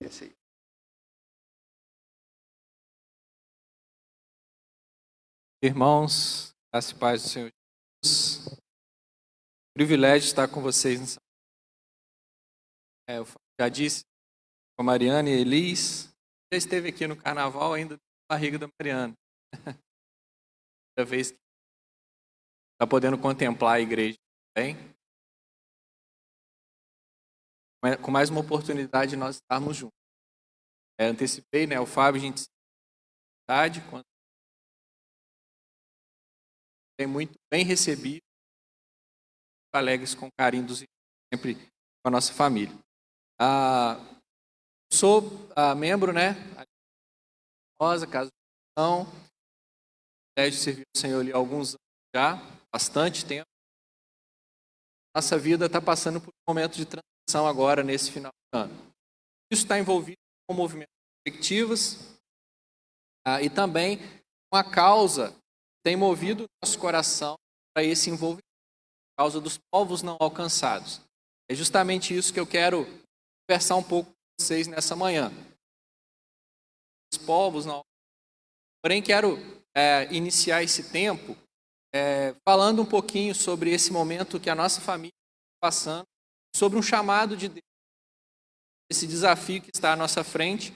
Esse aí. Irmãos, graça e paz do Senhor Jesus. Privilégio estar com vocês nessa. Eu já disse com a Mariana e a Elis, já esteve aqui no carnaval ainda na barriga da Mariana. Da vez que está podendo contemplar a igreja também. Com mais uma oportunidade de nós estarmos juntos. Antecipei, o Fábio, a gente quando é muito bem recebido, alegres com carinho dos irmãos, sempre com a nossa família. Sou membro, Rosa, Casa de Missão, de servir o Senhor ali há alguns anos já, bastante tempo. Nossa vida está passando por um momento de transição agora, nesse final de ano. Isso está envolvido com o movimento de perspectivas e também com a causa que tem movido o nosso coração para esse envolvimento, a causa dos povos não alcançados. É justamente isso que eu quero conversar um pouco com vocês nessa manhã. Os povos não alcançados. Porém, quero iniciar esse tempo falando um pouquinho sobre esse momento que a nossa família está passando, sobre um chamado de Deus, esse desafio que está à nossa frente,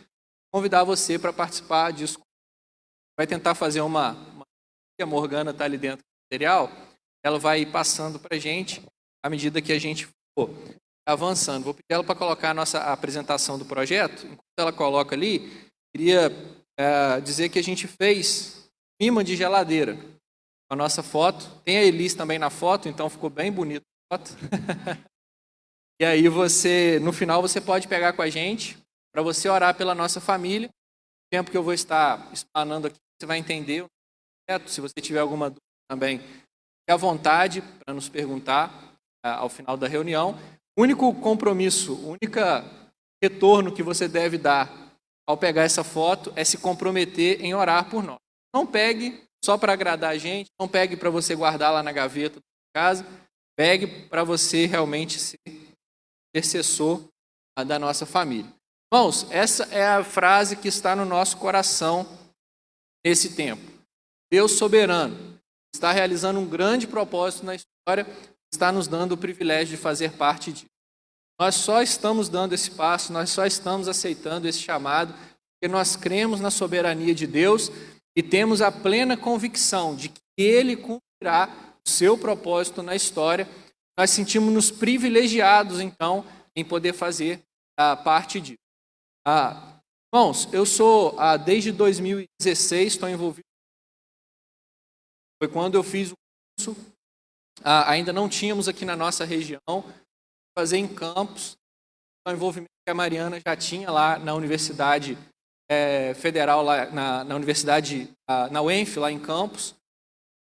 convidar você para participar disso. Vai tentar fazer a Morgana está ali dentro do material, ela vai ir passando para a gente à medida que a gente for avançando. Vou pedir ela para colocar a nossa apresentação do projeto. Enquanto ela coloca ali, queria dizer que a gente fez imã de geladeira. A nossa foto, tem a Elis também na foto, então ficou bem bonita a foto. E aí no final você pode pegar com a gente para você orar pela nossa família. O tempo que eu vou estar explanando aqui, você vai entender o projeto. Se você tiver alguma dúvida também, fique à vontade para nos perguntar ao final da reunião. O único compromisso, o único retorno que você deve dar ao pegar essa foto é se comprometer em orar por nós. Não pegue só para agradar a gente, não pegue para você guardar lá na gaveta da casa, pegue para você realmente ser intercessor da nossa família. Irmãos, essa é a frase que está no nosso coração nesse tempo. Deus soberano está realizando um grande propósito na história, está nos dando o privilégio de fazer parte disso. Nós só estamos dando esse passo, nós só estamos aceitando esse chamado, porque nós cremos na soberania de Deus e temos a plena convicção de que Ele cumprirá o seu propósito na história. Nós sentimos-nos privilegiados, então, em poder fazer parte disso. Irmãos, eu sou, desde 2016, estou envolvido. Foi quando eu fiz o curso, ainda não tínhamos aqui na nossa região, fazer em Campos, o envolvimento que a Mariana já tinha lá na Universidade Federal, lá na Universidade, na UENF, lá em Campos.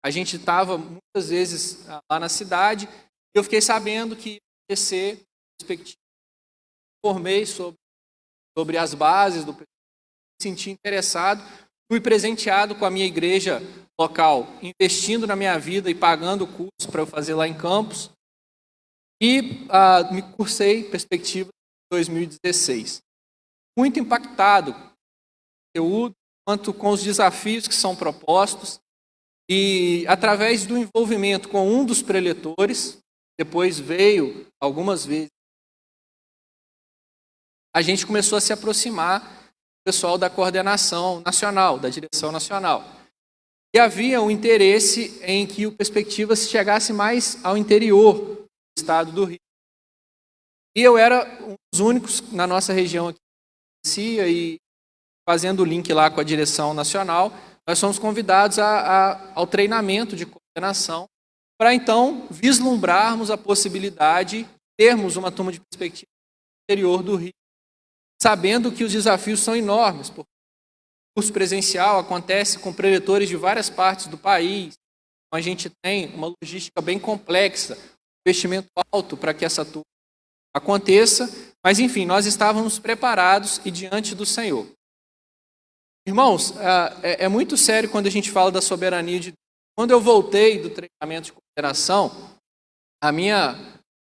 A gente estava muitas vezes lá na cidade, e eu fiquei sabendo que ia ser perspectiva. Formei sobre as bases do me senti interessado, fui presenteado com a minha igreja local, investindo na minha vida e pagando o curso para eu fazer lá em Campos, e me cursei perspectiva em 2016. Muito impactado com o conteúdo, quanto com os desafios que são propostos, e através do envolvimento com um dos preletores, depois veio algumas vezes, a gente começou a se aproximar do pessoal da coordenação nacional, da direção nacional. E havia um interesse em que o Perspectiva chegasse mais ao interior do estado do Rio. E eu era um dos únicos na nossa região aqui que conhecia, e fazendo o link lá com a direção nacional, nós fomos convidados ao treinamento de coordenação para então vislumbrarmos a possibilidade de termos uma turma de perspectiva no interior do Rio, sabendo que os desafios são enormes, porque o curso presencial acontece com preletores de várias partes do país, então a gente tem uma logística bem complexa, investimento alto para que essa turma aconteça, mas enfim, nós estávamos preparados e diante do Senhor. Irmãos, é muito sério quando a gente fala da soberania de Deus. Quando eu voltei do treinamento de coordenação, a minha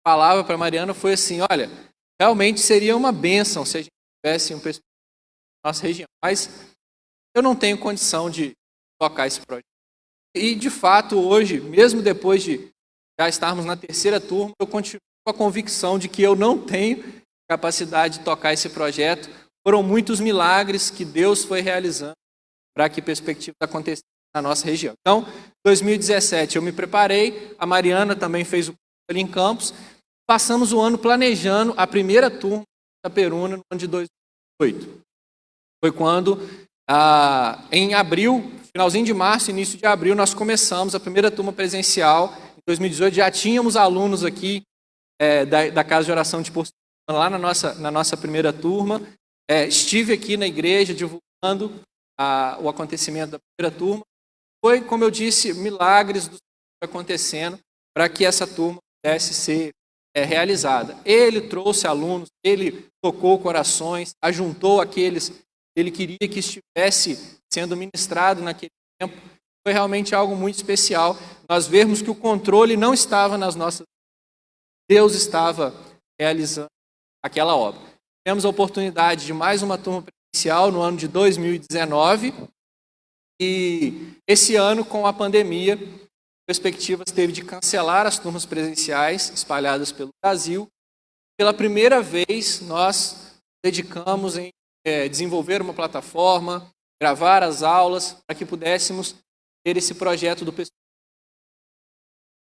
palavra para a Mariana foi assim: olha, realmente seria uma bênção se a gente tivesse um perspectiva na nossa região. Mas eu não tenho condição de tocar esse projeto. E, de fato, hoje, mesmo depois de já estarmos na terceira turma, eu continuo com a convicção de que eu não tenho capacidade de tocar esse projeto. Foram muitos milagres que Deus foi realizando para que perspectivas acontecessem na nossa região. Então, em 2017 eu me preparei, a Mariana também fez o curso ali em Campos, passamos o ano planejando a primeira turma da Peruna no ano de 2018. Foi quando, em abril, finalzinho de março, início de abril, nós começamos a primeira turma presencial. Em 2018 já tínhamos alunos aqui da Casa de Oração de Porto Seguro, lá na nossa primeira turma. Estive aqui na igreja divulgando o acontecimento da primeira turma. Foi, como eu disse, milagres do Senhor acontecendo para que essa turma pudesse ser realizada. Ele trouxe alunos, ele tocou corações, ajuntou aqueles que ele queria que estivesse sendo ministrado naquele tempo. Foi realmente algo muito especial. Nós vemos que o controle não estava nas nossas mãos. Deus estava realizando aquela obra. Tivemos a oportunidade de mais uma turma presencial no ano de 2019 e esse ano, com a pandemia, a perspectiva teve de cancelar as turmas presenciais espalhadas pelo Brasil. Pela primeira vez, nós dedicamos em desenvolver uma plataforma, gravar as aulas, para que pudéssemos ter esse projeto do pessoal.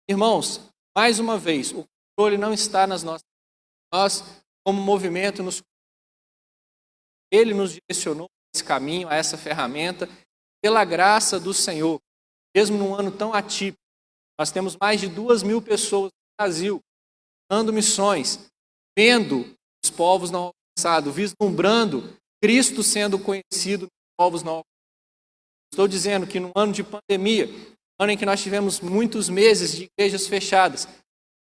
Irmãos, mais uma vez, o controle não está nas nossas mãos. Nós, como movimento, Ele nos direcionou a esse caminho, a essa ferramenta, pela graça do Senhor. Mesmo num ano tão atípico, nós temos mais de 2.000 pessoas no Brasil, dando missões, vendo os povos não alcançados, vislumbrando Cristo sendo conhecido nos povos não alcançados. Estou dizendo que no ano de pandemia, ano em que nós tivemos muitos meses de igrejas fechadas,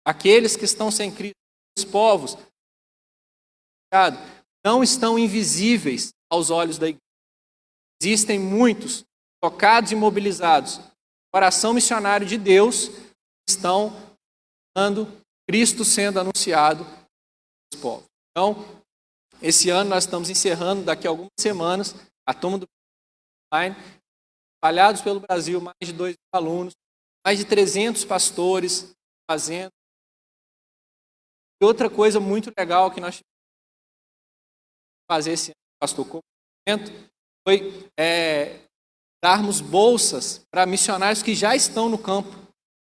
aqueles que estão sem Cristo, os povos não estão invisíveis aos olhos da igreja. Existem muitos tocados e mobilizados. O coração missionário de Deus estão dando Cristo sendo anunciado aos povos. Então, esse ano nós estamos encerrando, daqui a algumas semanas, a turma do online, espalhados pelo Brasil, mais de 2.000 alunos, mais de 300 pastores fazendo. E outra coisa muito legal que nós tivemos que fazer esse ano, pastor, como evento, foi darmos bolsas para missionários que já estão no campo,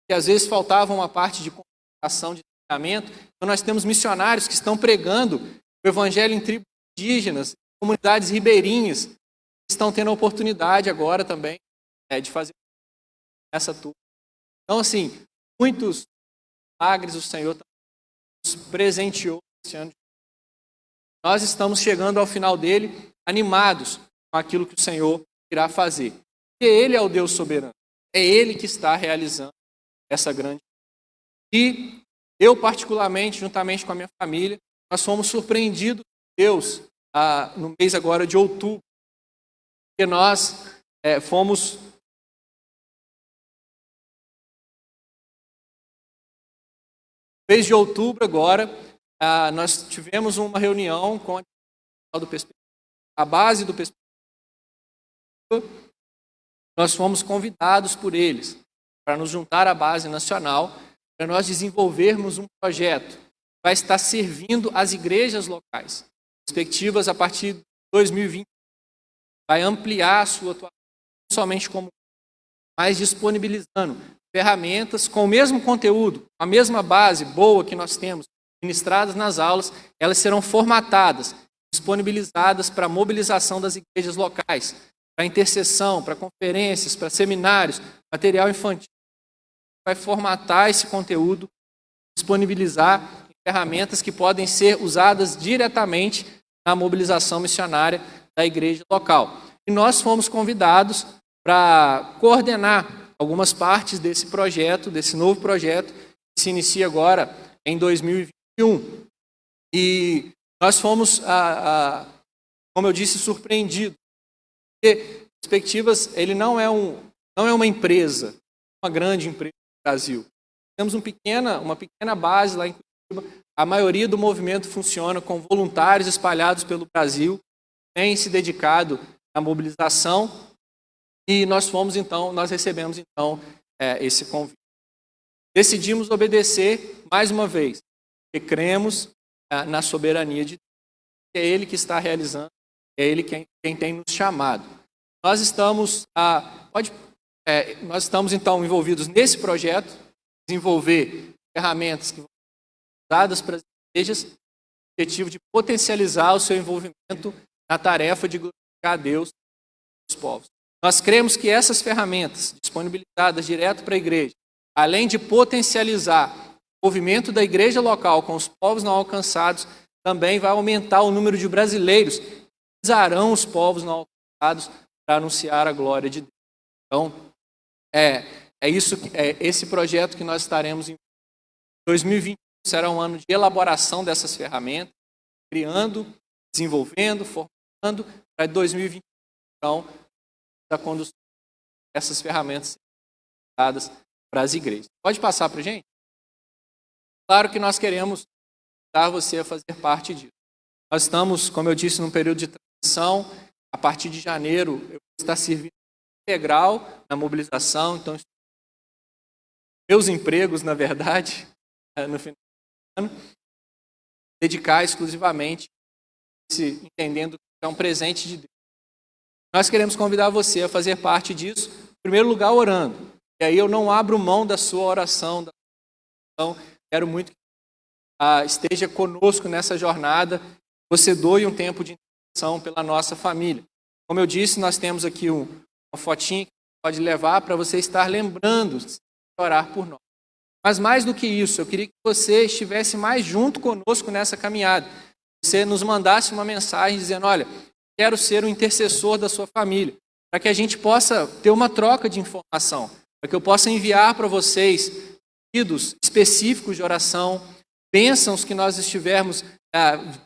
que às vezes faltava uma parte de comunicação, de treinamento. Então nós temos missionários que estão pregando o evangelho em tribos indígenas, comunidades ribeirinhas, que estão tendo a oportunidade agora também de fazer essa turma. Então, assim, muitos milagres o Senhor nos presenteou esse ano. Nós estamos chegando ao final dele animados com aquilo que o Senhor irá fazer. Porque Ele é o Deus soberano. É Ele que está realizando essa grande. E eu, particularmente, juntamente com a minha família, nós fomos surpreendidos por Deus no mês agora de outubro. Porque nós fomos... No mês de outubro agora, nós tivemos uma reunião com a base do Perspectiva. Nós fomos convidados por eles para nos juntar à base nacional, para nós desenvolvermos um projeto que vai estar servindo as igrejas locais. Perspectivas a partir de 2020 vai ampliar a sua atuação, não somente como, mas disponibilizando ferramentas com o mesmo conteúdo, a mesma base boa que nós temos ministradas nas aulas, elas serão formatadas, disponibilizadas para a mobilização das igrejas locais, para intercessão, para conferências, para seminários, material infantil. Vai formatar esse conteúdo, disponibilizar ferramentas que podem ser usadas diretamente na mobilização missionária da igreja local. E nós fomos convidados para coordenar algumas partes desse projeto, desse novo projeto, que se inicia agora em 2021. E nós fomos, como eu disse, surpreendidos. Porque Perspectivas, ele não é uma empresa, uma grande empresa no Brasil. Temos uma pequena base lá em A maioria do movimento funciona com voluntários espalhados pelo Brasil, têm se dedicado à mobilização, e nós recebemos então esse convite. Decidimos obedecer mais uma vez, porque cremos na soberania de Deus. É Ele que está realizando, é Ele quem tem nos chamado. Nós estamos então envolvidos nesse projeto, desenvolver ferramentas que vão ser usadas para as igrejas, com o objetivo de potencializar o seu envolvimento na tarefa de glorificar a Deus dos povos. Nós cremos que essas ferramentas disponibilizadas direto para a igreja, além de potencializar o envolvimento da igreja local com os povos não alcançados, também vai aumentar o número de brasileiros que usarão os povos não alcançados para anunciar a glória de Deus. Então, esse projeto que nós estaremos em 2021 será um ano de elaboração dessas ferramentas, criando, desenvolvendo, formando, para 2021, então, a condução dessas ferramentas dadas para as igrejas. Pode passar para a gente? Claro que nós queremos ajudar você a fazer parte disso. Nós estamos, como eu disse, num período de transição. A partir de janeiro, eu vou estar servindo integral na mobilização. Então, meus empregos, na verdade, no final do ano, dedicar exclusivamente, entendendo que é um presente de Deus. Nós queremos convidar você a fazer parte disso, em primeiro lugar, orando. E aí eu não abro mão da sua oração, quero muito que esteja conosco nessa jornada, você doe um tempo de intercessão pela nossa família. Como eu disse, nós temos aqui uma fotinha que pode levar para você estar lembrando de orar por nós. Mas mais do que isso, eu queria que você estivesse mais junto conosco nessa caminhada. Você nos mandasse uma mensagem dizendo, olha, quero ser o intercessor da sua família, para que a gente possa ter uma troca de informação, para que eu possa enviar para vocês pedidos específicos de oração, bênçãos que nós estivermos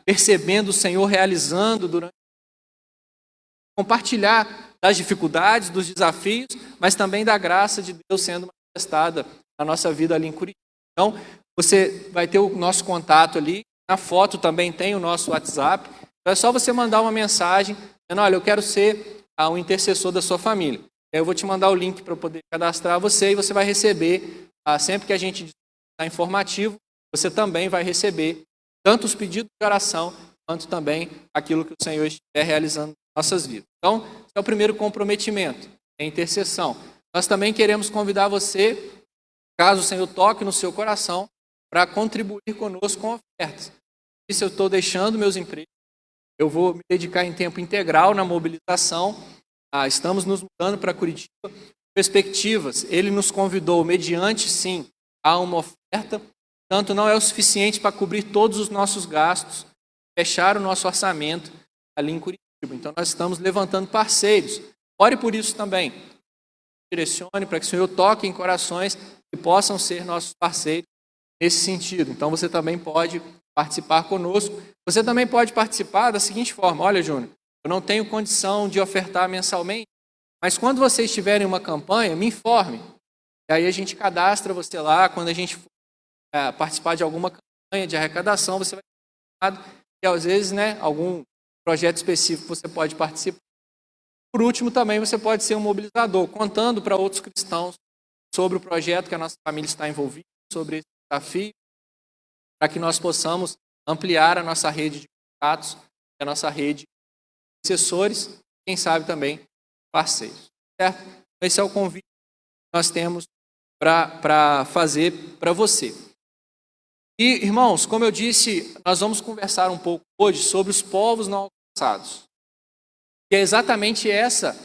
percebendo o Senhor realizando durante compartilhar das dificuldades, dos desafios, mas também da graça de Deus sendo manifestada na nossa vida ali em Curitiba. Então, você vai ter o nosso contato ali, na foto também tem o nosso WhatsApp, então é só você mandar uma mensagem, dizendo, olha, eu quero ser um intercessor da sua família. Eu vou te mandar o link para poder cadastrar você e você vai receber, sempre que a gente está informativo, você também vai receber tanto os pedidos de oração, quanto também aquilo que o Senhor estiver realizando em nossas vidas. Então, esse é o primeiro comprometimento, é a intercessão. Nós também queremos convidar você, caso o Senhor toque no seu coração, para contribuir conosco com ofertas. Se eu estou deixando meus empregos, eu vou me dedicar em tempo integral na mobilização. Estamos nos mudando para Curitiba. Perspectivas, ele nos convidou, mediante, sim, a uma oferta, tanto não é o suficiente para cobrir todos os nossos gastos, fechar o nosso orçamento ali em Curitiba. Então, nós estamos levantando parceiros. Ore por isso também. Direcione para que o Senhor toque em corações que possam ser nossos parceiros nesse sentido. Então, você também pode participar conosco. Você também pode participar da seguinte forma. Olha, Júnior, eu não tenho condição de ofertar mensalmente, mas quando você estiver em uma campanha, me informe. E aí a gente cadastra você lá. Quando a gente for participar de alguma campanha de arrecadação, você vai ser informado. E às vezes, algum projeto específico você pode participar. Por último, também você pode ser um mobilizador, contando para outros cristãos sobre o projeto que a nossa família está envolvida, sobre esse desafio, para que nós possamos ampliar a nossa rede de contatos, a nossa rede de assessores, quem sabe também parceiros. Certo? Esse é o convite que nós temos para fazer para você. E, irmãos, como eu disse, nós vamos conversar um pouco hoje sobre os povos não alcançados. E é exatamente essa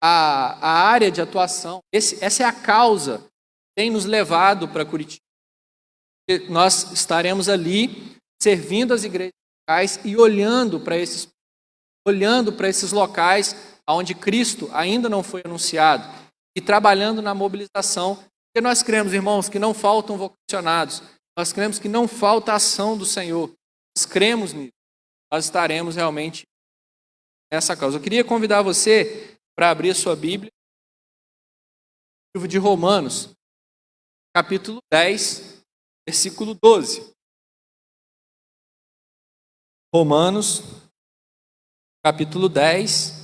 a área de atuação, essa é a causa que tem nos levado para Curitiba. Nós estaremos ali servindo as igrejas locais e olhando para esses locais onde Cristo ainda não foi anunciado e trabalhando na mobilização, porque nós cremos, irmãos, que não faltam vocacionados, nós cremos que não falta a ação do Senhor, nós cremos nisso, nós estaremos realmente nessa causa. Eu queria convidar você para abrir a sua Bíblia, livro de Romanos, capítulo 10, versículo 12. Romanos, capítulo 10.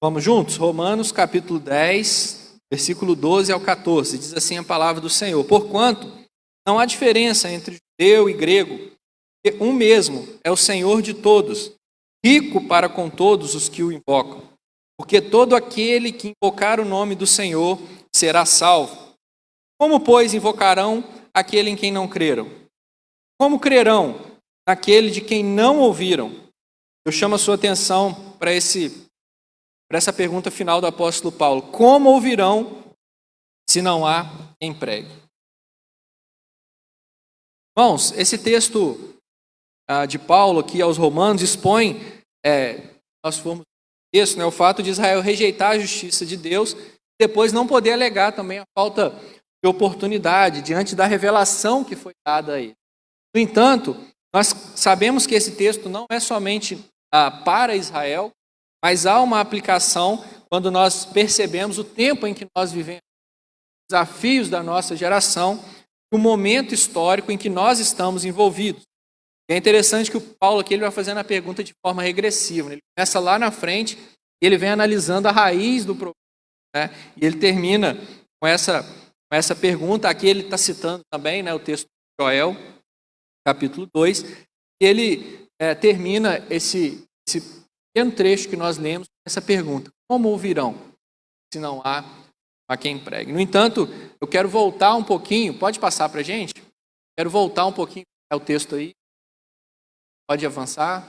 Vamos juntos? Romanos, capítulo 10, versículo 12 ao 14. Diz assim a palavra do Senhor: Porquanto não há diferença entre judeu e grego, porque um mesmo é o Senhor de todos, rico para com todos os que o invocam. Porque todo aquele que invocar o nome do Senhor será salvo. Como, pois, invocarão aquele em quem não creram? Como crerão naquele de quem não ouviram? Eu chamo a sua atenção para essa pergunta final do apóstolo Paulo: como ouvirão se não há quem pregue? Irmãos, esse texto de Paulo aqui aos Romanos expõe, nós formos texto, o fato de Israel rejeitar a justiça de Deus, depois não poder alegar também a falta de oportunidade diante da revelação que foi dada a ele. No entanto, nós sabemos que esse texto não é somente para Israel, mas há uma aplicação quando nós percebemos o tempo em que nós vivemos, os desafios da nossa geração, o momento histórico em que nós estamos envolvidos. É interessante que o Paulo aqui ele vai fazendo a pergunta de forma regressiva. Ele começa lá na frente e ele vem analisando a raiz do problema, né? E ele termina com essa pergunta. Aqui ele está citando também, né, o texto de Joel, capítulo 2. E ele termina esse pequeno trecho que nós lemos com essa pergunta: como ouvirão se não há a quem pregue? No entanto, eu quero voltar um pouquinho. Pode passar para a gente? Quero voltar um pouquinho ao texto aí. Pode avançar.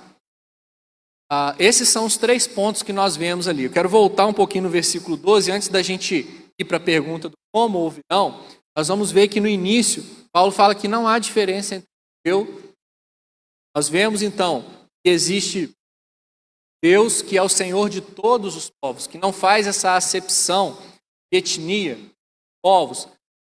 Esses são os 3 pontos que nós vemos ali. Eu quero voltar um pouquinho no versículo 12, antes da gente ir para a pergunta do como ouvirão. Nós vamos ver que no início, Paulo fala que não há diferença entre eu. Nós vemos então que existe Deus que é o Senhor de todos os povos, que não faz essa acepção de etnia, povos,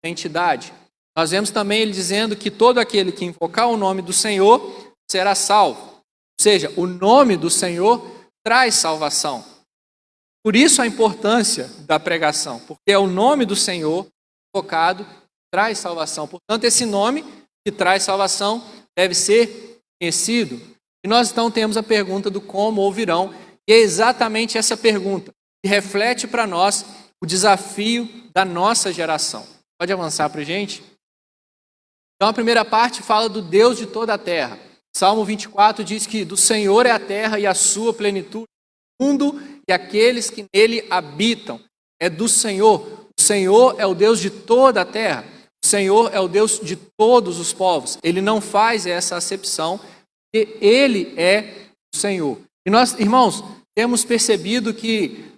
identidade. Nós vemos também ele dizendo que todo aquele que invocar o nome do Senhor será salvo. Ou seja, o nome do Senhor traz salvação. Por isso a importância da pregação, porque é o nome do Senhor invocado que traz salvação. Portanto, esse nome que traz salvação deve ser conhecido. E nós então temos a pergunta do como ouvirão, e é exatamente essa pergunta que reflete para nós o desafio da nossa geração. Pode avançar para a gente? Então a primeira parte fala do Deus de toda a terra. Salmo 24 diz que do Senhor é a terra e a sua plenitude, o mundo e aqueles que nele habitam. É do Senhor. O Senhor é o Deus de toda a terra. O Senhor é o Deus de todos os povos. Ele não faz essa acepção, porque Ele é o Senhor. E nós, irmãos, temos percebido que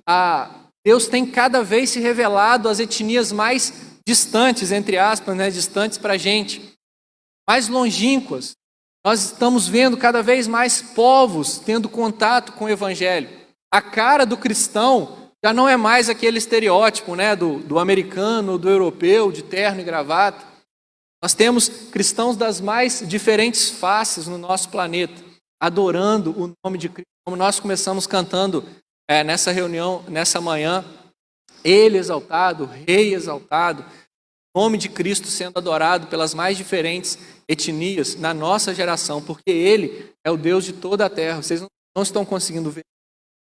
Deus tem cada vez se revelado às etnias mais distantes, entre aspas, né, distantes para a gente, mais longínquas. Nós estamos vendo cada vez mais povos tendo contato com o Evangelho. A cara do cristão já não é mais aquele estereótipo, né, do americano, do europeu, de terno e gravata. Nós temos cristãos das mais diferentes faces no nosso planeta, adorando o nome de Cristo, como nós começamos cantando nessa reunião, nessa manhã: Ele exaltado, Rei exaltado, o nome de Cristo sendo adorado pelas mais diferentes etnias na nossa geração, porque Ele é o Deus de toda a terra. Vocês não estão conseguindo ver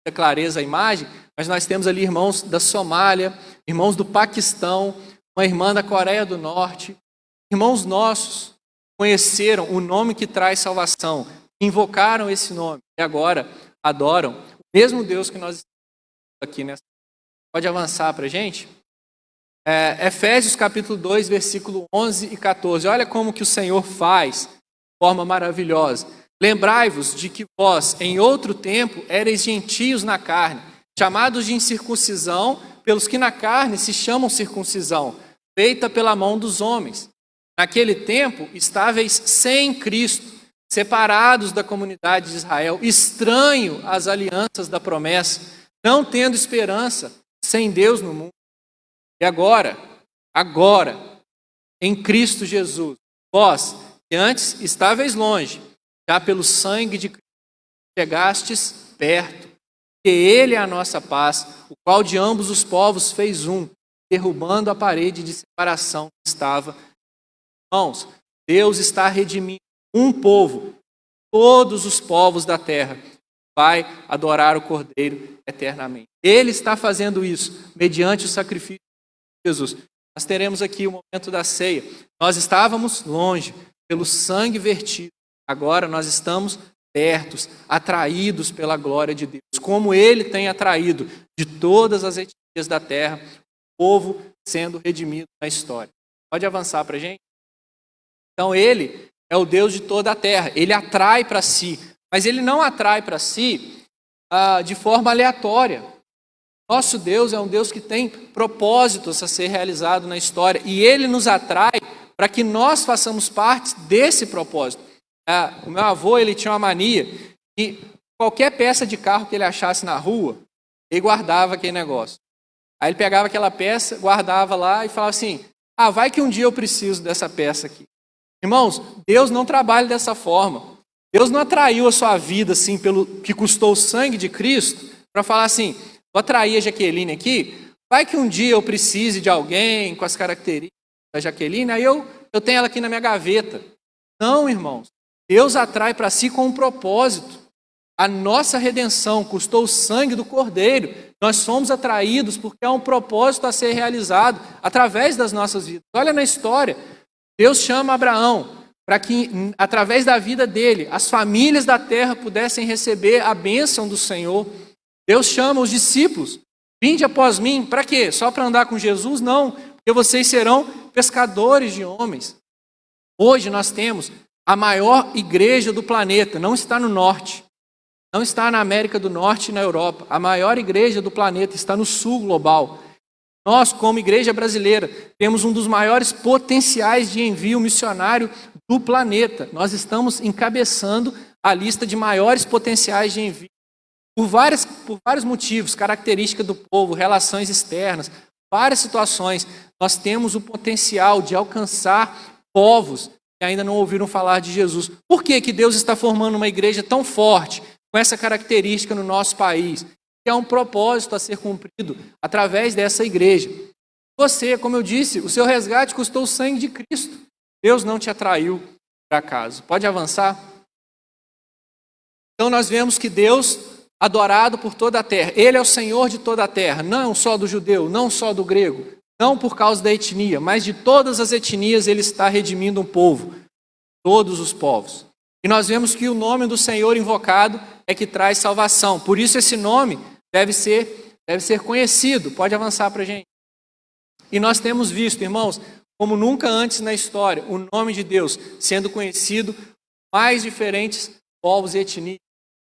com clareza a imagem, mas nós temos ali irmãos da Somália, irmãos do Paquistão, uma irmã da Coreia do Norte. Irmãos nossos conheceram o nome que traz salvação, invocaram esse nome e agora adoram o mesmo Deus que nós estamos aqui nessa. Pode avançar para a gente? Efésios capítulo 2, versículo 11 e 14. Olha como que o Senhor faz de forma maravilhosa. Lembrai-vos de que vós, em outro tempo, erais gentios na carne, chamados de incircuncisão pelos que na carne se chamam circuncisão, feita pela mão dos homens. Naquele tempo, estáveis sem Cristo, separados da comunidade de Israel, estranho às alianças da promessa, não tendo esperança, sem Deus no mundo. E agora, em Cristo Jesus, vós, que antes estáveis longe, já pelo sangue de Cristo, chegastes perto, que Ele é a nossa paz, o qual de ambos os povos fez um, derrubando a parede de separação que estava. Irmãos, Deus está redimindo um povo, todos os povos da terra vai adorar o Cordeiro eternamente. Ele está fazendo isso mediante o sacrifício de Jesus. Nós teremos aqui o momento da ceia. Nós estávamos longe, pelo sangue vertido. Agora nós estamos pertos, atraídos pela glória de Deus. Como Ele tem atraído de todas as etnias da terra, o povo sendo redimido na história. Pode avançar para a gente? Então Ele é o Deus de toda a terra. Ele atrai para si, mas Ele não atrai para si de forma aleatória. Nosso Deus é um Deus que tem propósitos a ser realizado na história e Ele nos atrai para que nós façamos parte desse propósito. O meu avô, ele tinha uma mania e qualquer peça de carro que ele achasse na rua, ele guardava aquele negócio. Aí ele pegava aquela peça, guardava lá e falava assim, vai que um dia eu preciso dessa peça aqui. Irmãos, Deus não trabalha dessa forma. Deus não atraiu a sua vida assim pelo que custou o sangue de Cristo para falar assim, vou atrair a Jaqueline aqui, vai que um dia eu precise de alguém com as características da Jaqueline, aí eu tenho ela aqui na minha gaveta. Não, irmãos. Deus atrai para si com um propósito. A nossa redenção custou o sangue do Cordeiro. Nós somos atraídos porque há um propósito a ser realizado através das nossas vidas. Olha na história. Deus chama Abraão para que, através da vida dele, as famílias da terra pudessem receber a bênção do Senhor. Deus chama os discípulos. Vinde após mim. Para quê? Só para andar com Jesus? Não. Porque vocês serão pescadores de homens. Hoje nós temos a maior igreja do planeta. Não está no norte. Não está na América do Norte e na Europa. A maior igreja do planeta está no sul global. Nós, como igreja brasileira, temos um dos maiores potenciais de envio missionário do planeta. Nós estamos encabeçando a lista de maiores potenciais de envio. Por vários motivos, característica do povo, relações externas, várias situações, nós temos o potencial de alcançar povos que ainda não ouviram falar de Jesus. Por que Deus está formando uma igreja tão forte, com essa característica no nosso país? Que há um propósito a ser cumprido através dessa igreja. Você, como eu disse, o seu resgate custou o sangue de Cristo. Deus não te atraiu por acaso. Pode avançar? Então nós vemos que Deus, adorado por toda a terra, Ele é o Senhor de toda a terra, não só do judeu, não só do grego, não por causa da etnia, mas de todas as etnias Ele está redimindo um povo, todos os povos. E nós vemos que o nome do Senhor invocado é que traz salvação. Por isso esse nome deve ser conhecido. Pode avançar para a gente. E nós temos visto, irmãos, como nunca antes na história, o nome de Deus sendo conhecido mais diferentes povos e etnias.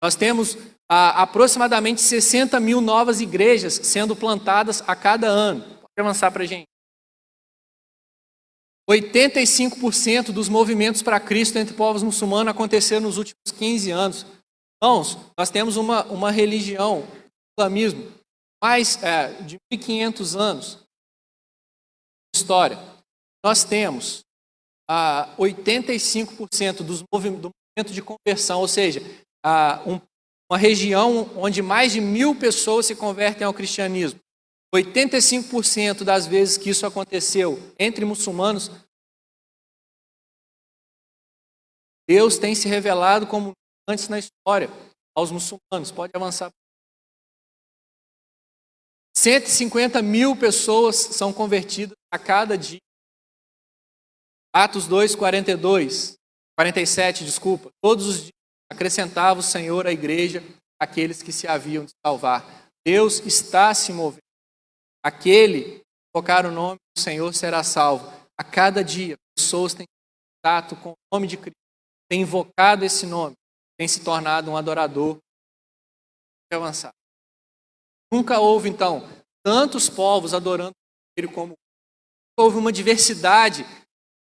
Nós temos aproximadamente 60 mil novas igrejas sendo plantadas a cada ano. Pode avançar para a gente. 85% dos movimentos para Cristo entre povos muçulmanos aconteceram nos últimos 15 anos. Irmãos, nós temos uma religião, o islamismo, mais de 1.500 anos de história. Nós temos 85% do movimento de conversão, ou seja, uma região onde mais de 1.000 pessoas se convertem ao cristianismo. 85% das vezes que isso aconteceu entre muçulmanos, Deus tem se revelado como antes na história aos muçulmanos. Pode avançar. 150 mil pessoas são convertidas a cada dia. Atos 2, 47, todos os dias acrescentava o Senhor à igreja aqueles que se haviam de salvar. Deus está se movendo. Aquele que tocar o nome do Senhor será salvo. A cada dia, pessoas têm contato com o nome de Cristo, têm invocado esse nome, têm se tornado um adorador. Pode avançar. Nunca houve, então, tantos povos adorando Ele como houve uma diversidade,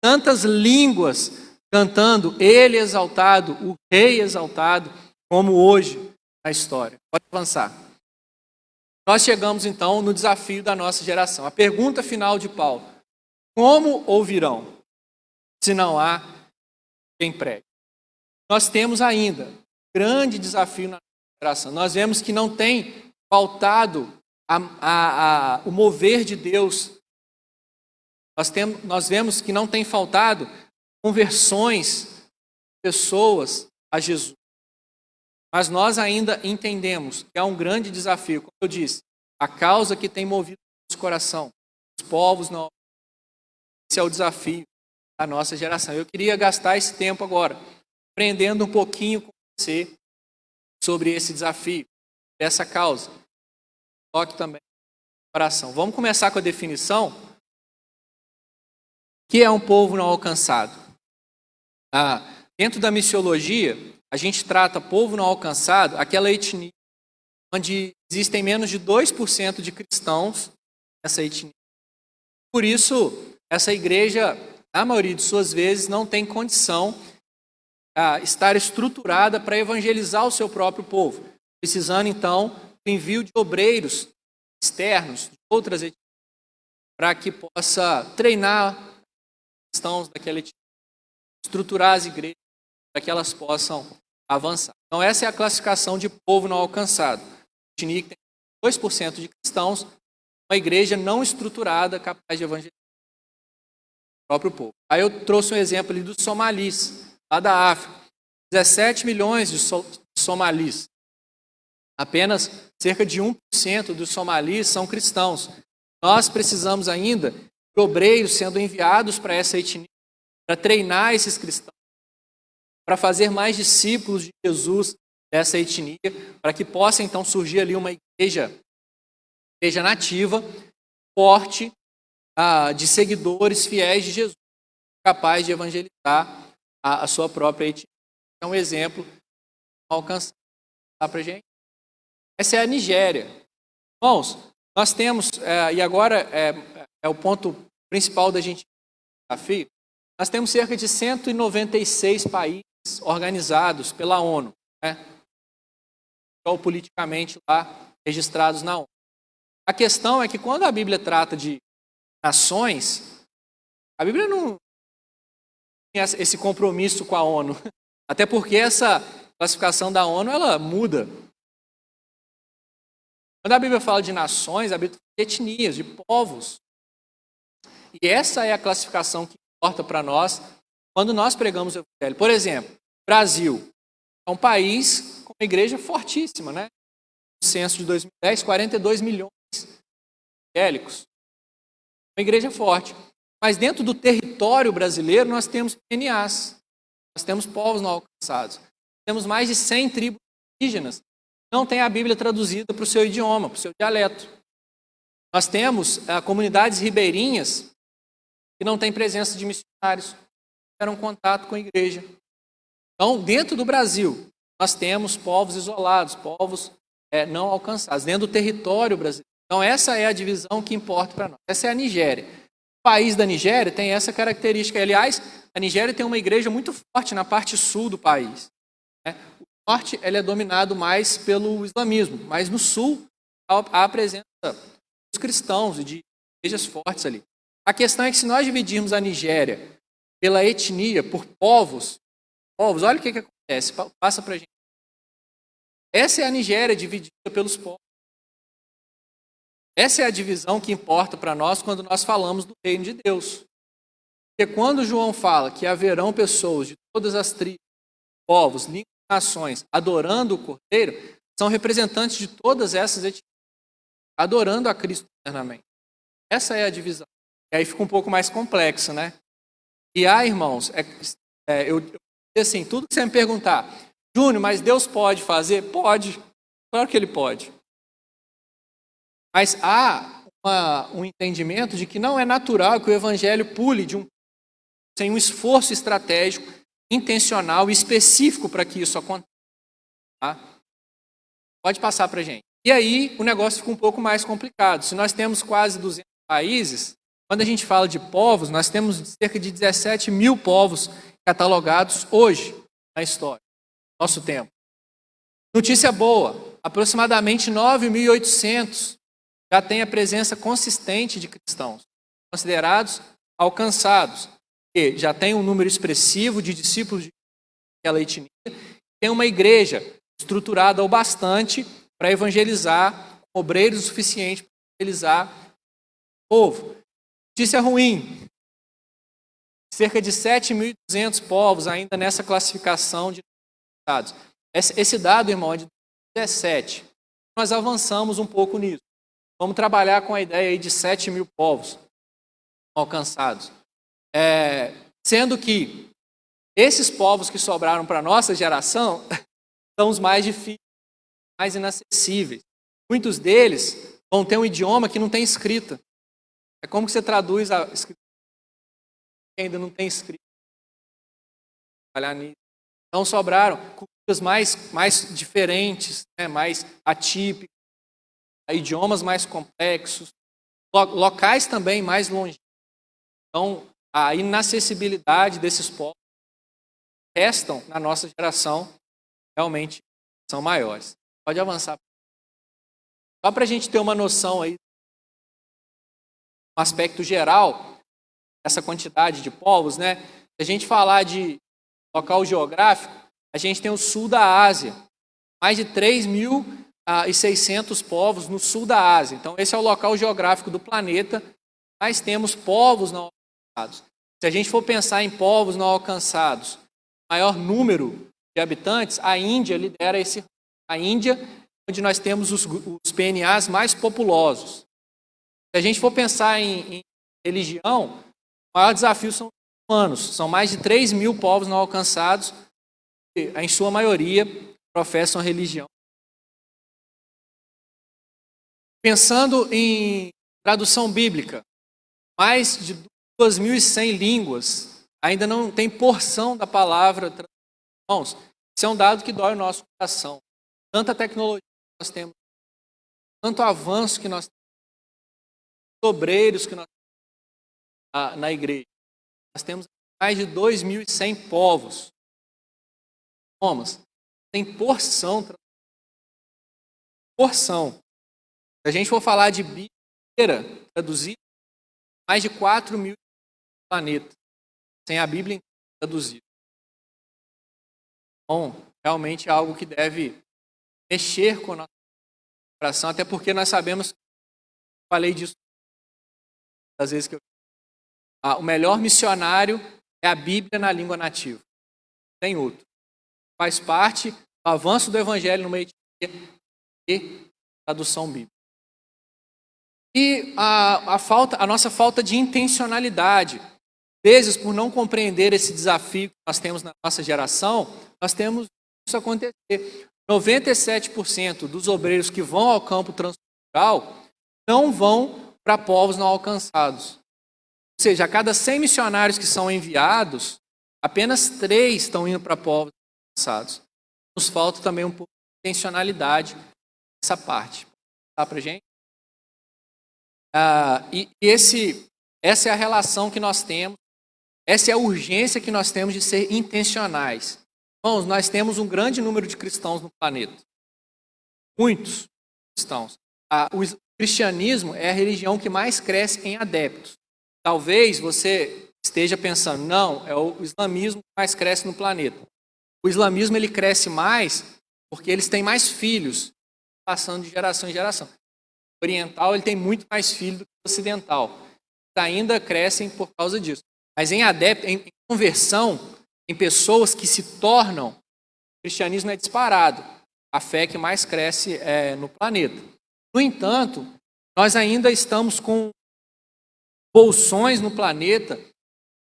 tantas línguas cantando Ele exaltado, o Rei exaltado, como hoje na história. Pode avançar. nós chegamos então no desafio da nossa geração. A pergunta final de Paulo: como ouvirão se não há quem pregue? Nós temos ainda um grande desafio na nossa geração. Nós vemos que não tem faltado o mover de Deus. Nós vemos que não tem faltado conversões de pessoas a Jesus. Mas nós ainda entendemos que há um grande desafio. Como eu disse, a causa que tem movido o nosso coração, os povos não. Esse é o desafio da nossa geração. Eu queria gastar esse tempo agora, aprendendo um pouquinho com você sobre esse desafio, dessa causa. Toque também no coração. Vamos começar com a definição. O que é um povo não alcançado? Dentro da missiologia, a gente trata povo não alcançado, aquela etnia onde existem menos de 2% de cristãos nessa etnia. Por isso, essa igreja, na maioria de suas vezes, não tem condição de estar estruturada para evangelizar o seu próprio povo, precisando, então, do envio de obreiros externos, de outras etnias, para que possa treinar cristãos daquela etnia, estruturar as igrejas, para que elas possam avançar. Então, essa é a classificação de povo não alcançado. Etnia que tem 2% de cristãos, uma igreja não estruturada capaz de evangelizar o próprio povo. Aí eu trouxe um exemplo ali dos somalis, lá da África. 17 milhões de somalis. Apenas cerca de 1% dos somalis são cristãos. Nós precisamos ainda de obreiros sendo enviados para essa etnia, para treinar esses cristãos, para fazer mais discípulos de Jesus dessa etnia, para que possa então surgir ali uma igreja nativa, forte, de seguidores fiéis de Jesus, capaz de evangelizar a sua própria etnia. É um exemplo alcançado. Dá para a gente? Essa é a Nigéria. Irmãos, nós temos, e agora é o ponto principal da gente desafio, nós temos cerca de 196 países organizados pela ONU, né? Ou politicamente lá registrados na ONU. A questão é que quando a Bíblia trata de nações, a Bíblia não tem esse compromisso com a ONU, até porque essa classificação da ONU ela muda. Quando a Bíblia fala de nações, a Bíblia fala de etnias, de povos. E essa é a classificação que importa para nós quando nós pregamos o Evangelho. Por exemplo, Brasil é um país com uma igreja fortíssima, né? No censo de 2010, 42 milhões evangélicos. Uma igreja forte. Mas dentro do território brasileiro nós temos PNAs, nós temos povos não alcançados. Temos mais de 100 tribos indígenas. Não tem a Bíblia traduzida para o seu idioma, para o seu dialeto. Nós temos comunidades ribeirinhas que não têm presença de missionários, que tiveram contato com a igreja. Então, dentro do Brasil, nós temos povos isolados, povos não alcançados, dentro do território brasileiro. Então, essa é a divisão que importa para nós. Essa é a Nigéria. O país da Nigéria tem essa característica. Aliás, a Nigéria tem uma igreja muito forte na parte sul do país. O norte ele é dominado mais pelo islamismo, mas no sul há a presença dos cristãos e de igrejas fortes ali. A questão é que se nós dividirmos a Nigéria pela etnia, por povos, olha o que acontece, passa para a gente. Essa é a Nigéria dividida pelos povos. Essa é a divisão que importa para nós quando nós falamos do reino de Deus. Porque quando João fala que haverão pessoas de todas as tribos, povos, línguas e nações adorando o Cordeiro, são representantes de todas essas etnias, adorando a Cristo eternamente. Essa é a divisão. E aí fica um pouco mais complexo, né? E irmãos, assim, tudo que você me perguntar, Júnior, mas Deus pode fazer? Pode, claro que Ele pode. Mas há um entendimento de que não é natural que o Evangelho pule sem um esforço estratégico, intencional e específico para que isso aconteça. Tá? Pode passar para a gente. E aí o negócio fica um pouco mais complicado. Se nós temos quase 200 países, quando a gente fala de povos, nós temos cerca de 17 mil povos catalogados hoje na história, no nosso tempo. Notícia boa, aproximadamente 9.800 já tem a presença consistente de cristãos, considerados alcançados, que já tem um número expressivo de discípulos de aquela etnia, tem uma igreja estruturada o bastante para evangelizar, com obreiros o suficiente para evangelizar o povo. Notícia ruim: cerca de 7.200 povos ainda nessa classificação de estados. Esse dado, irmão, é de 2017. Nós avançamos um pouco nisso. Vamos trabalhar com a ideia aí de 7.000 povos alcançados. Sendo que esses povos que sobraram para a nossa geração são os mais difíceis, mais inacessíveis. Muitos deles vão ter um idioma que não tem escrita. É como que você traduz a escrita que ainda não tem escrita. Trabalhar nisso. Então sobraram culturas mais diferentes, né, mais atípicas, idiomas mais complexos, locais também mais longínquos. Então, a inacessibilidade desses povos restam na nossa geração realmente são maiores. Pode avançar. Só para a gente ter uma noção aí, um aspecto geral, essa quantidade de povos, né? Se a gente falar de local geográfico, a gente tem o sul da Ásia, mais de 3.600 povos no sul da Ásia. Então, esse é o local geográfico do planeta. Mas temos povos não alcançados. Se a gente for pensar em povos não alcançados, maior número de habitantes, a Índia lidera esse. A Índia, onde nós temos os PNAs mais populosos. Se a gente for pensar em religião, o maior desafio são os humanos. São mais de 3.000 povos não alcançados, que, em sua maioria, professam a religião. Pensando em tradução bíblica, mais de 2.100 línguas ainda não tem porção da palavra. Irmãos, isso é um dado que dói o nosso coração. Tanta tecnologia que nós temos, tanto avanço que nós temos, obreiros que nós temos na igreja. Nós temos mais de 2.100 povos. Thomas, tem porção. Se a gente for falar de Bíblia traduzida, mais de 4.000 planetas, sem a Bíblia traduzida. Bom, realmente é algo que deve mexer com a nossa coração, até porque nós sabemos, falei disso das vezes que o melhor missionário é a Bíblia na língua nativa. Tem outro. Faz parte do avanço do evangelho no meio de e tradução bíblica. E a nossa falta de intencionalidade, vezes por não compreender esse desafio que nós temos na nossa geração, nós temos isso acontecer. 97% dos obreiros que vão ao campo transcultural não vão para povos não alcançados. Ou seja, a cada 100 missionários que são enviados, apenas 3 estão indo para povos alcançados. Nos falta também um pouco de intencionalidade nessa parte. Tá para a gente? Essa é a relação que nós temos, essa é a urgência que nós temos de ser intencionais. Irmãos, nós temos um grande número de cristãos no planeta. Muitos cristãos. O cristianismo é a religião que mais cresce em adeptos. Talvez você esteja pensando, não, é o islamismo que mais cresce no planeta. O islamismo ele cresce mais porque eles têm mais filhos, passando de geração em geração. O oriental ele tem muito mais filhos do que o ocidental. Ainda crescem por causa disso. Mas em adepto, em conversão, em pessoas que se tornam, o cristianismo é disparado. A fé que mais cresce no planeta. No entanto, nós ainda estamos com bolsões no planeta,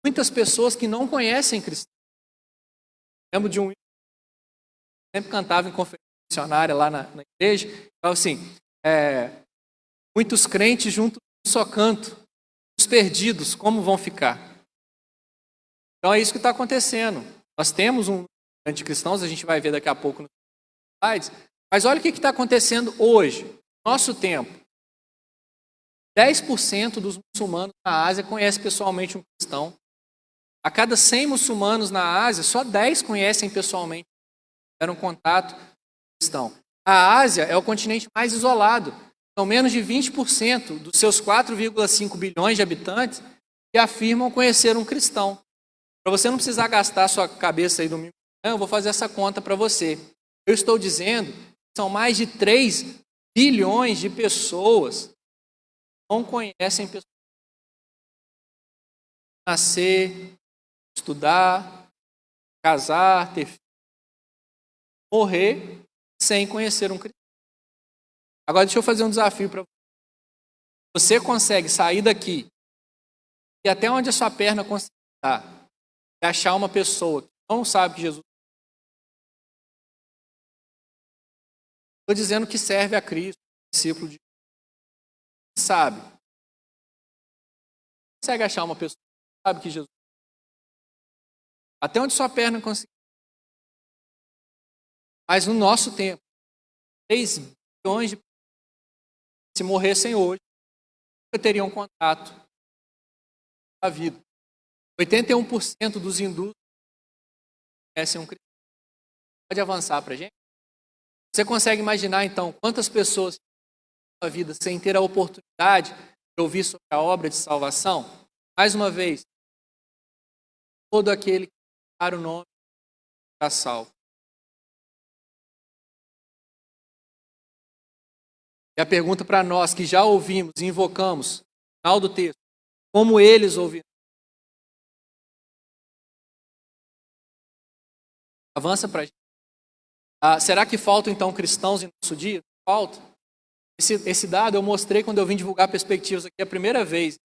muitas pessoas que não conhecem cristãos. Lembro de um sempre cantava em conferência missionária lá na igreja, falava assim, muitos crentes juntos num só canto, os perdidos, como vão ficar? Então é isso que está acontecendo. Nós temos um anticristãos, a gente vai ver daqui a pouco nos slides, mas olha o que está acontecendo hoje, no nosso tempo. 10% dos muçulmanos na Ásia conhecem pessoalmente um cristão. A cada 100 muçulmanos na Ásia, só 10 conhecem pessoalmente, tiveram contato com um cristão. A Ásia é o continente mais isolado. São menos de 20% dos seus 4,5 bilhões de habitantes que afirmam conhecer um cristão. Para você não precisar gastar sua cabeça aí domingo, eu vou fazer essa conta para você. Eu estou dizendo que são mais de 3 bilhões de pessoas que não conhecem pessoas. Nascer, estudar, casar, ter filho, morrer sem conhecer um cristão. Agora deixa eu fazer um desafio para você. Você consegue sair daqui e até onde a sua perna conseguir estar e achar uma pessoa que não sabe que Jesus... Estou dizendo que serve a Cristo, discípulo de Jesus, sabe. Consegue achar uma pessoa que sabe que Jesus... Até onde sua perna conseguir. Mas no nosso tempo, 3 bilhões de pessoas, se morressem hoje, nunca teriam contato com a vida. 81% dos hindus conhecem um cristão. Pode avançar para a gente? Você consegue imaginar, então, quantas pessoas na vida sem ter a oportunidade de ouvir sobre a obra de salvação? Mais uma vez, todo aquele que dar o nome será salvo. E a pergunta para nós que já ouvimos e invocamos, no final do texto, como eles ouviram? Avança para a gente. Será que faltam então cristãos em nosso dia? Falta. Esse dado eu mostrei quando eu vim divulgar perspectivas aqui a primeira vez.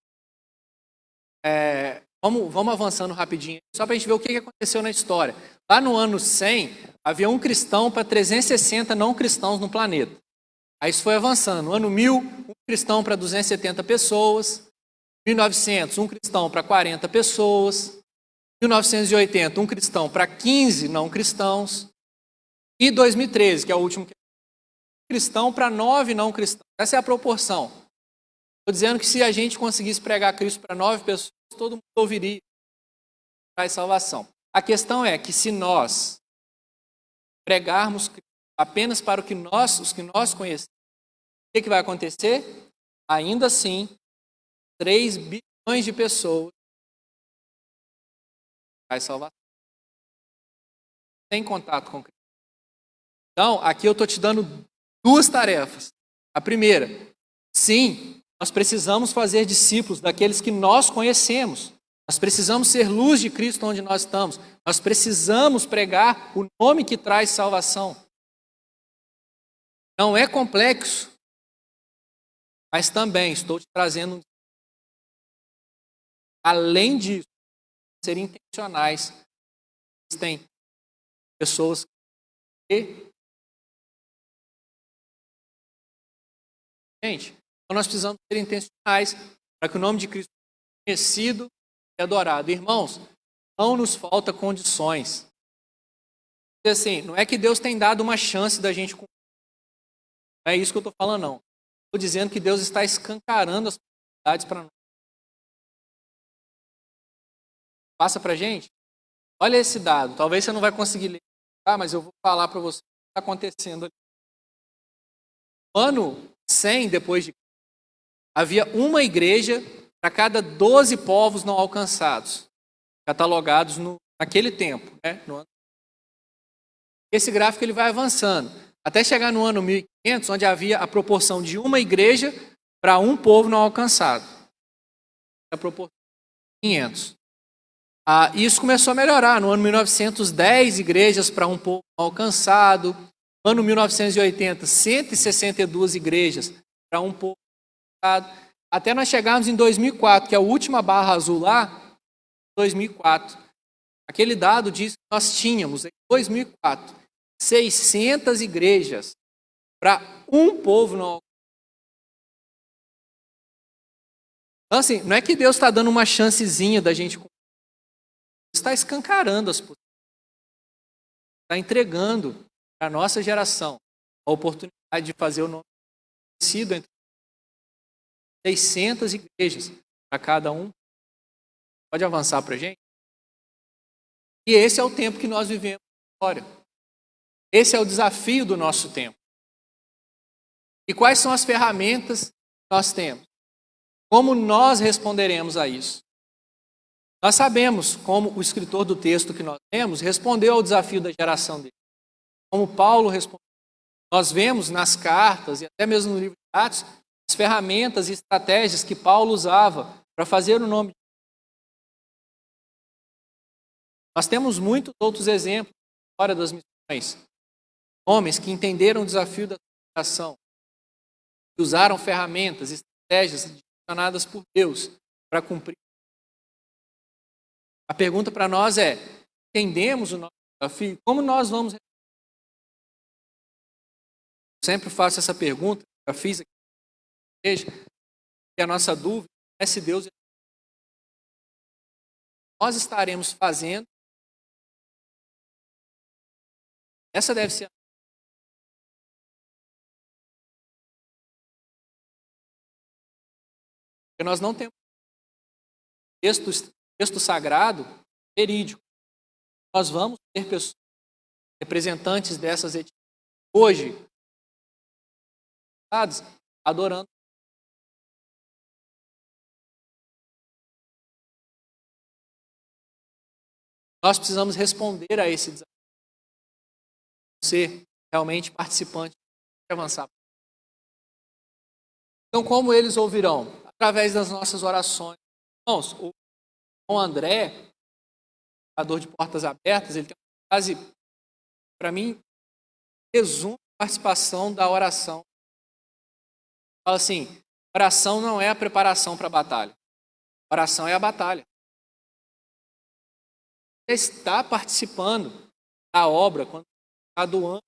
Vamos avançando rapidinho, só para a gente ver o que aconteceu na história. Lá no ano 100, havia um cristão para 360 não cristãos no planeta. Aí isso foi avançando. No ano 1000, um cristão para 270 pessoas. 1900, um cristão para 40 pessoas. 1980, um cristão para 15 não cristãos. E 2013, que é o último, cristão para 9 não cristãos. Essa é a proporção. Estou dizendo que se a gente conseguisse pregar Cristo para 9 pessoas, todo mundo ouviria, traz salvação. A questão é que se nós pregarmos apenas para os que nós conhecemos, o que vai acontecer? Ainda assim, 3 bilhões de pessoas traz salvação. Sem contato com Cristo. Então, aqui eu estou te dando 2 tarefas. A primeira, sim, nós precisamos fazer discípulos daqueles que nós conhecemos. Nós precisamos ser luz de Cristo onde nós estamos. Nós precisamos pregar o nome que traz salvação. Não é complexo, mas também estou te trazendo, além disso, ser intencionais. Existem pessoas que... Gente, então nós precisamos ser intencionais para que o nome de Cristo seja conhecido e adorado. Irmãos, não nos falta condições. Assim, não é que Deus tem dado uma chance da gente cumprir. Não é isso que eu estou falando, não. Estou dizendo que Deus está escancarando as possibilidades para nós. Passa para a gente. Olha esse dado. Talvez você não vai conseguir ler, mas eu vou falar para você o que está acontecendo ali. No ano 100 depois de Cristo, havia uma igreja para cada 12 povos não alcançados, catalogados naquele tempo. Né? Esse gráfico ele vai avançando, até chegar no ano 1500, onde havia a proporção de uma igreja para um povo não alcançado. A proporção de 500. Isso começou a melhorar. No ano 1910, igrejas para um povo não alcançado. No ano 1980, 162 igrejas para um povo não alcançado. Até nós chegarmos em 2004, que é a última barra azul lá, 2004. Aquele dado diz que nós tínhamos, em 2004, 600 igrejas para um povo não alcançado. Então, assim, não é que Deus está dando uma chancezinha da gente... está escancarando as possibilidades. Está entregando para a nossa geração a oportunidade de fazer o nome conhecido entre 600 igrejas para cada um. Pode avançar para a gente? E esse é o tempo que nós vivemos na história. Esse é o desafio do nosso tempo. E quais são as ferramentas que nós temos? Como nós responderemos a isso? Nós sabemos como o escritor do texto que nós temos respondeu ao desafio da geração dele. Como Paulo respondeu. Nós vemos nas cartas e até mesmo no livro de Atos as ferramentas e estratégias que Paulo usava para fazer o nome de Deus. Nós temos muitos outros exemplos na história das missões. Homens que entenderam o desafio da geração, que usaram ferramentas e estratégias direcionadas por Deus para cumprir. A pergunta para nós é: entendemos o nosso desafio? Como nós vamos? Eu sempre faço essa pergunta, já fiz aqui na igreja, e a nossa dúvida é se Deus nós estaremos fazendo. Essa deve ser porque nós não temos texto sagrado verídico. Nós vamos ter pessoas, representantes dessas etnias, hoje, adorando. Nós precisamos responder a esse desafio. Ser realmente participante e avançar. Então, como eles ouvirão? Através das nossas orações. Irmãos, o André, dor de portas abertas, ele tem uma frase, para mim, resume a participação da oração. Fala assim: oração não é a preparação para a batalha. Oração é a batalha. Você está participando da obra quando está doando.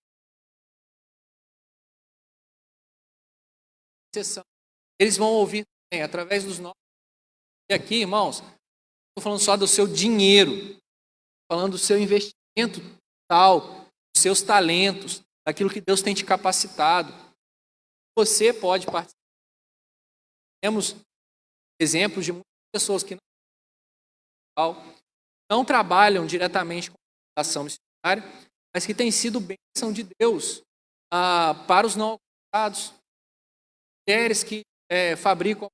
Eles vão ouvir também, através dos nossos. E aqui, irmãos, não estou falando só do seu dinheiro, estou falando do seu investimento tal, dos seus talentos, daquilo que Deus tem te capacitado. Você pode participar. Temos exemplos de muitas pessoas que não trabalham diretamente com a ação missionária, mas que têm sido bênção de Deus para os não alcançados. Mulheres que fabricam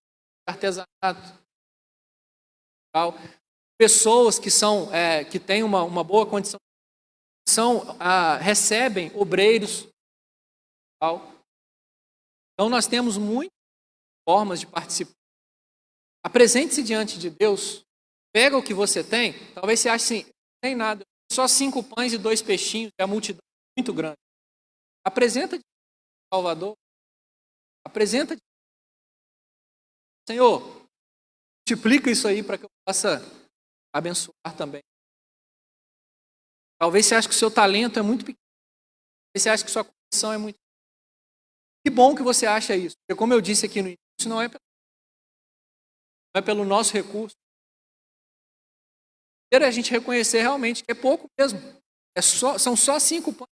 artesanato. Pessoas que que têm uma boa condição, recebem obreiros. Então nós temos muitas formas de participar. Apresente-se diante de Deus, pega o que você tem, talvez você ache assim, não tem nada, só 5 pães e 2 peixinhos, e a multidão é muito grande. Apresenta de Salvador, apresenta de Senhor, multiplica isso aí para que eu possa abençoar também. Talvez você ache que o seu talento é muito pequeno, talvez você ache que sua condição é muito pequena. Que bom que você acha isso, porque como eu disse aqui no início, não é pelo nosso recurso. Primeiro é a gente reconhecer realmente que é pouco mesmo. São só 5 pães.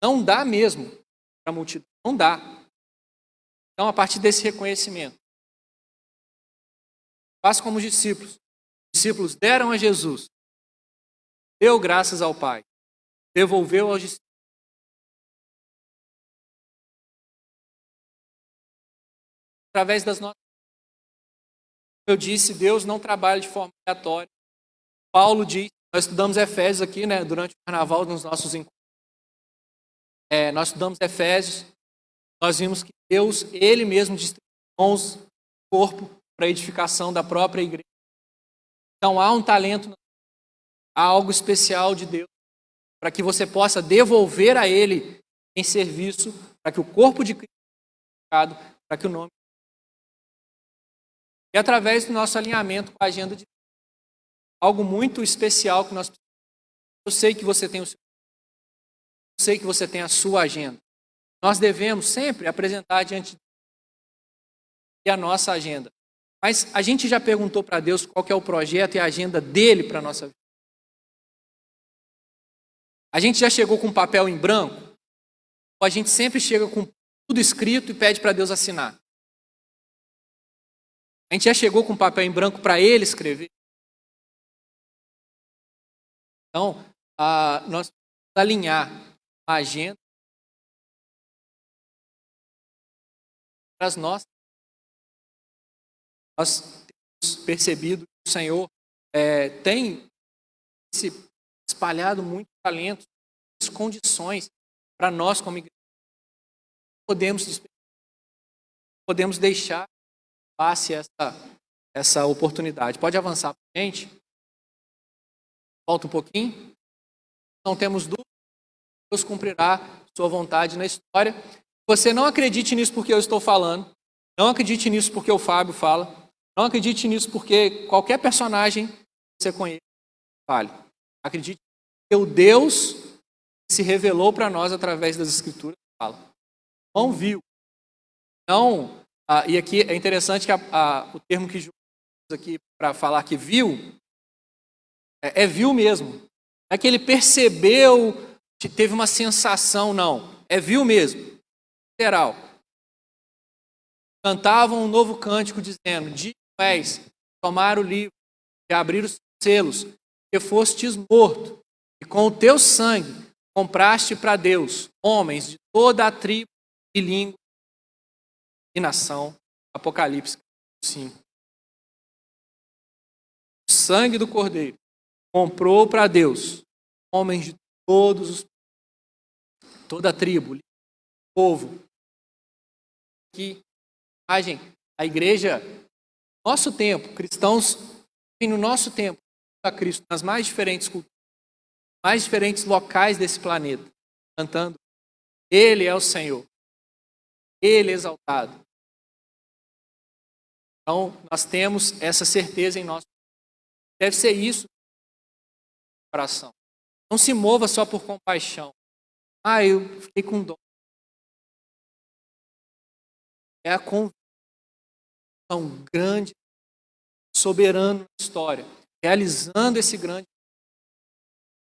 Não dá mesmo para a multidão. Não dá. Então, a partir desse reconhecimento, faça como os discípulos. Os discípulos deram a Jesus, deu graças ao Pai, devolveu aos discípulos. Através das nossas. Eu disse, Deus não trabalha de forma aleatória. Paulo diz, nós estudamos Efésios aqui, né, durante o carnaval, nos nossos encontros. Nós estudamos Efésios, nós vimos que Deus, Ele mesmo distribui dons do corpo para a edificação da própria igreja. Então há um talento, há algo especial de Deus, para que você possa devolver a Ele em serviço, para que o corpo de Cristo seja edificado, para que o nome. E através do nosso alinhamento com a agenda de Deus. Algo muito especial que nós precisamos. Eu sei que você tem o seu. Eu sei que você tem a sua agenda. Nós devemos sempre apresentar diante de Deus e a nossa agenda. Mas a gente já perguntou para Deus qual que é o projeto e a agenda dele para a nossa vida. A gente já chegou com um papel em branco? Ou a gente sempre chega com tudo escrito e pede para Deus assinar? A gente já chegou com um papel em branco para ele escrever? Então, nós precisamos alinhar a agenda para as nossas. Nós temos percebido que o Senhor tem se espalhado muitos talentos, muitas condições para nós como igreja. Podemos deixar que passe essa oportunidade. Pode avançar para a gente? Volta um pouquinho. Não temos dúvida. Deus cumprirá sua vontade na história. Você não acredite nisso porque eu estou falando. Não acredite nisso porque o Fábio fala. Não acredite nisso porque qualquer personagem que você conhece fale. Acredite que o Deus que se revelou para nós através das Escrituras fala. Não viu. Não, e aqui é interessante que o termo que João usa aqui para falar que viu, viu mesmo. Não é que ele percebeu, que teve uma sensação, não. É viu mesmo. Literal. Cantavam um novo cântico dizendo: digno és, tomar o livro e abrir os selos, que fostes morto, e com o teu sangue compraste para Deus homens de toda a tribo e língua e nação. Apocalipse 5. O sangue do Cordeiro comprou para Deus homens de toda a tribo, povo. Que a igreja, nosso tempo, cristãos no nosso tempo, a Cristo nas mais diferentes culturas, mais diferentes locais desse planeta, cantando: Ele é o Senhor, Ele é exaltado. Então, nós temos essa certeza em nosso coração. Deve ser isso no coração. Não se mova só por compaixão. Eu fiquei com dó. É a convicção grande, soberano na história, realizando esse grande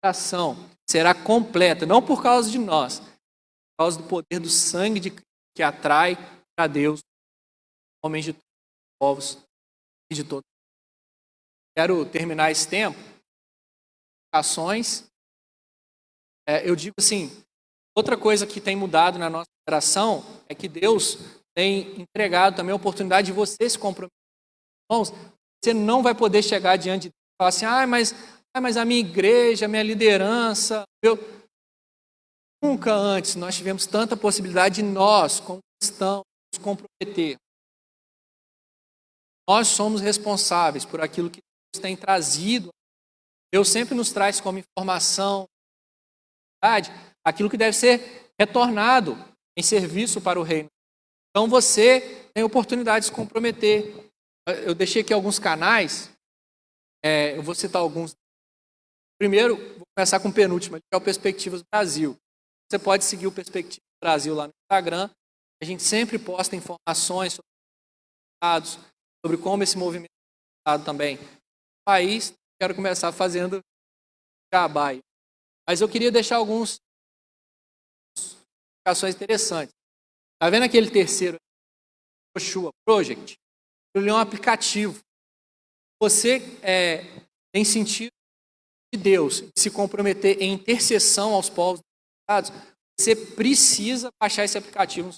ação, será completa, não por causa de nós, por causa do poder do sangue de Cristo que atrai para Deus homens de todos os povos e de todos. Quero terminar esse tempo. Ações. Eu digo assim, outra coisa que tem mudado na nossa geração é que Deus tem entregado também a oportunidade de você se comprometer. Irmãos, você não vai poder chegar diante de Deus e falar assim: mas a minha igreja, a minha liderança, nunca antes nós tivemos tanta possibilidade de nós, como cristãos, nos comprometer. Nós somos responsáveis por aquilo que Deus tem trazido. Deus sempre nos traz como informação, aquilo que deve ser retornado em serviço para o reino. Então você tem a oportunidade de se comprometer. Eu deixei aqui alguns canais, eu vou citar alguns. Primeiro, vou começar com o penúltimo, que é o Perspectivas Brasil. Você pode seguir o Perspectivas Brasil lá no Instagram. A gente sempre posta informações sobre dados, sobre como esse movimento é também no país. Quero começar fazendo jabá. Mas eu queria deixar algumas explicações interessantes. Está vendo aquele terceiro, Joshua Project? Ele é um aplicativo. Você tem sentido de Deus, de se comprometer em intercessão aos povos necessitados, você precisa baixar esse aplicativo.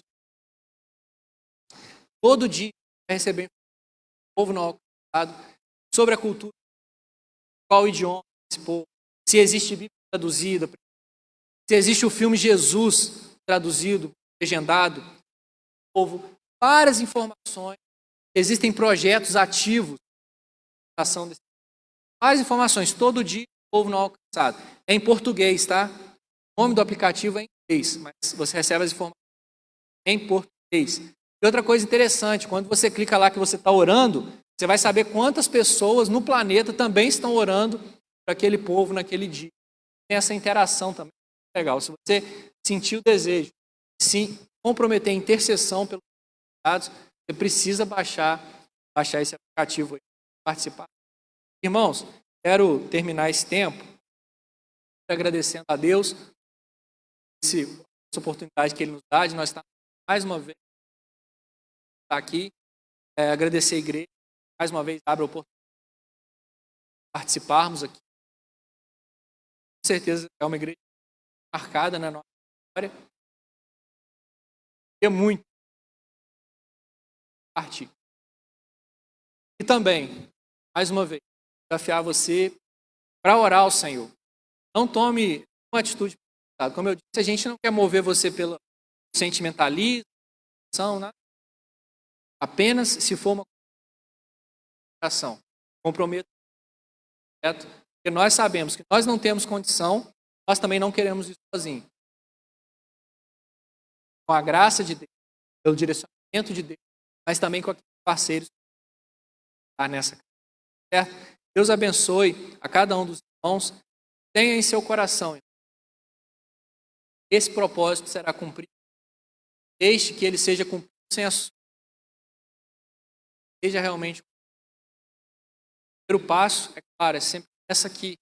Todo dia vai receber o povo não alcançado, sobre a cultura, qual o idioma desse povo, se existe Bíblia traduzida, se existe o filme Jesus traduzido, legendado, povo, várias informações, existem projetos ativos, várias informações, todo dia o povo não alcançado. É em português, tá? O nome do aplicativo é em inglês, mas você recebe as informações em português. E outra coisa interessante, quando você clica lá que você está orando, você vai saber quantas pessoas no planeta também estão orando para aquele povo naquele dia. Tem essa interação também, legal. Se você sentir o desejo de se comprometer em intercessão pelos dados, você precisa baixar esse aplicativo aí, participar. Irmãos, quero terminar esse tempo agradecendo a Deus essa oportunidade que Ele nos dá de nós estar mais uma vez aqui, agradecer a igreja, mais uma vez abre a oportunidade de participarmos aqui. Com certeza é uma igreja marcada na nossa história. É muito parte. E também, mais uma vez, desafiar você para orar ao Senhor. Não tome uma atitude. Como eu disse, a gente não quer mover você pelo sentimentalismo, nada. Apenas se for uma comunicação. Comprometo. Porque nós sabemos que nós não temos condição, nós também não queremos isso sozinhos. Com a graça de Deus, pelo direcionamento de Deus, mas também com aqueles parceiros que estão nessa casa. Certo? Deus abençoe a cada um dos irmãos. Tenha em seu coração. Esse propósito será cumprido. Deixe que ele seja cumprido sem a sua. Seja realmente. O primeiro passo, é claro, é sempre essa aqui.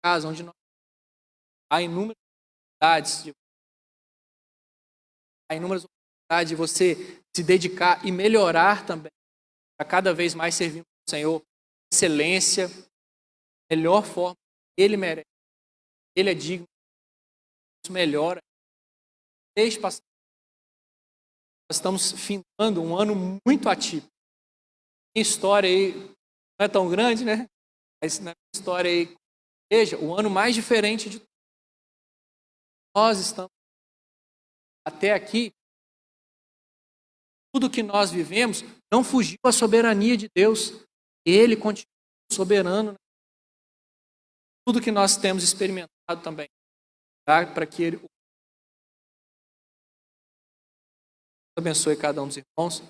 Casa onde nós há inúmeras oportunidades de você se dedicar e melhorar também para cada vez mais servir o Senhor. Excelência, melhor forma, Ele merece, Ele é digno, isso melhora. Deixe passar. Nós estamos findando um ano muito atípico. Minha história aí não é tão grande, né? Mas na minha história aí, veja, o ano mais diferente de todos. Nós estamos até aqui, tudo que nós vivemos não fugiu à soberania de Deus. Ele continua soberano. Tudo que nós temos experimentado também, tá? Para que Ele abençoe cada um dos irmãos.